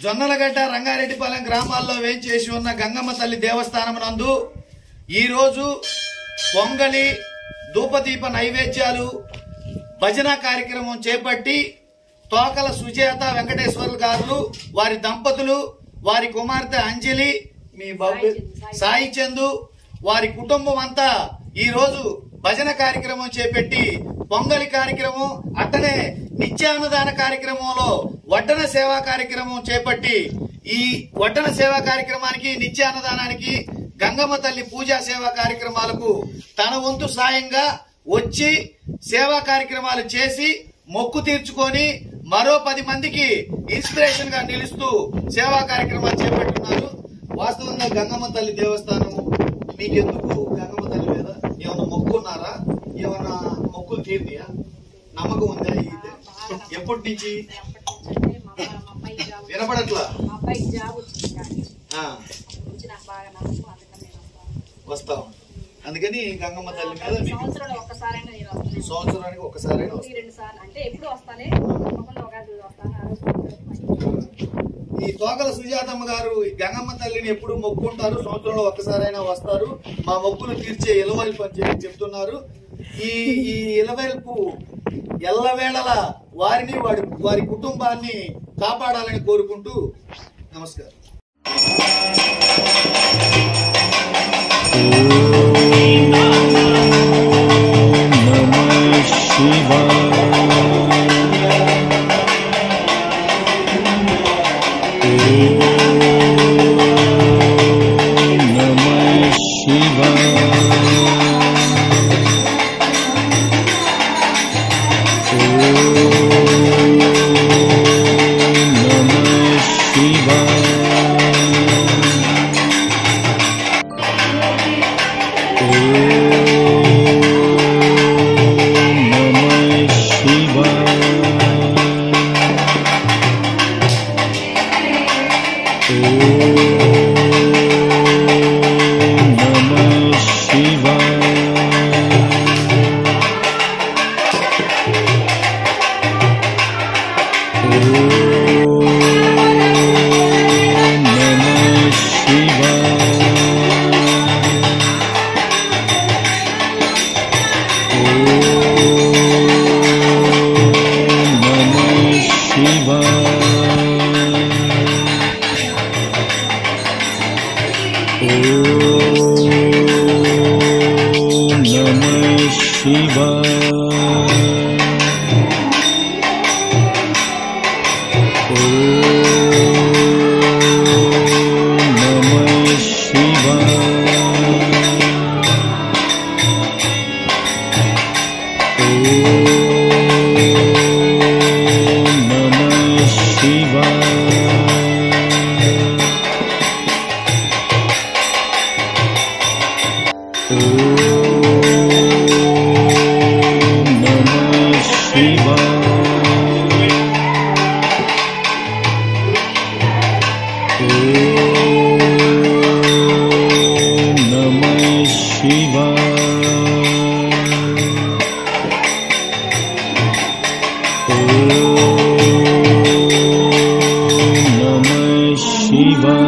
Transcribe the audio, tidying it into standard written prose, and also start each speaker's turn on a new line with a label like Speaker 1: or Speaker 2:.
Speaker 1: జొన్నలగడ్డ రంగారెడ్డిపాలెం గ్రామాల్లో వేంచేసి ఉన్న గంగమ్మ తల్లి దేవస్థానం నందు ఈ రోజు పొంగలి ధూపదీప నైవేద్యాలు భజన కార్యక్రమం చేపట్టి తోకల సుజాత వెంకటేశ్వర్లు గారు వారి దంపతులు వారి కుమార్తె అంజలి మీ బాబు సాయి చందు వారి కుటుంబం అంతా ఈ రోజు భజన కార్యక్రమం చేపట్టి పొంగలి కార్యక్రమం అట్టనే నిత్యాన్నదాన కార్యక్రమంలో వడ్డన సేవా కార్యక్రమం చేపట్టి ఈ వడ్డన సేవా కార్యక్రమానికి నిత్యాన్నదానానికి గంగమ్మ తల్లి పూజా సేవా కార్యక్రమాలకు తన వంతు సాయంగా వచ్చి సేవా కార్యక్రమాలు చేసి మొక్కు తీర్చుకొని మరో 10 మందికి ఇన్స్పిరేషన్ గా నిలుస్తూ సేవా కార్యక్రమాలు చేపట్టున్నారు. వాస్తవంగా గంగమ్మ తల్లి దేవస్థానం మీకెందుకు గంగమ్మ తల్లి మీద ఏమన్నా మొక్కున్నారా? ఏమన్నా మొక్కులు తీర్నియా? నమ్మకం ఉందా? ఎప్పటి నుంచి వినపడట్లా? వస్తాం. అందుకని గంగమ్మ తల్లి మీద సంవత్సరానికి ఒక్కసారైనా ఈ తోకల సుజాతమ్మ గారు గంగమ్మ తల్లిని ఎప్పుడు మొక్కుంటారు, సంవత్సరంలో ఒక్కసారైనా వస్తారు, మా మొక్కులు తీర్చే ఇలవైల్పు అని చెప్తున్నారు. ఈ ఇలవైల్పు ఎల్లవేళలా వారిని వారి కుటుంబాన్ని కాపాడాలని కోరుకుంటూ నమస్కారం.
Speaker 2: Shiva.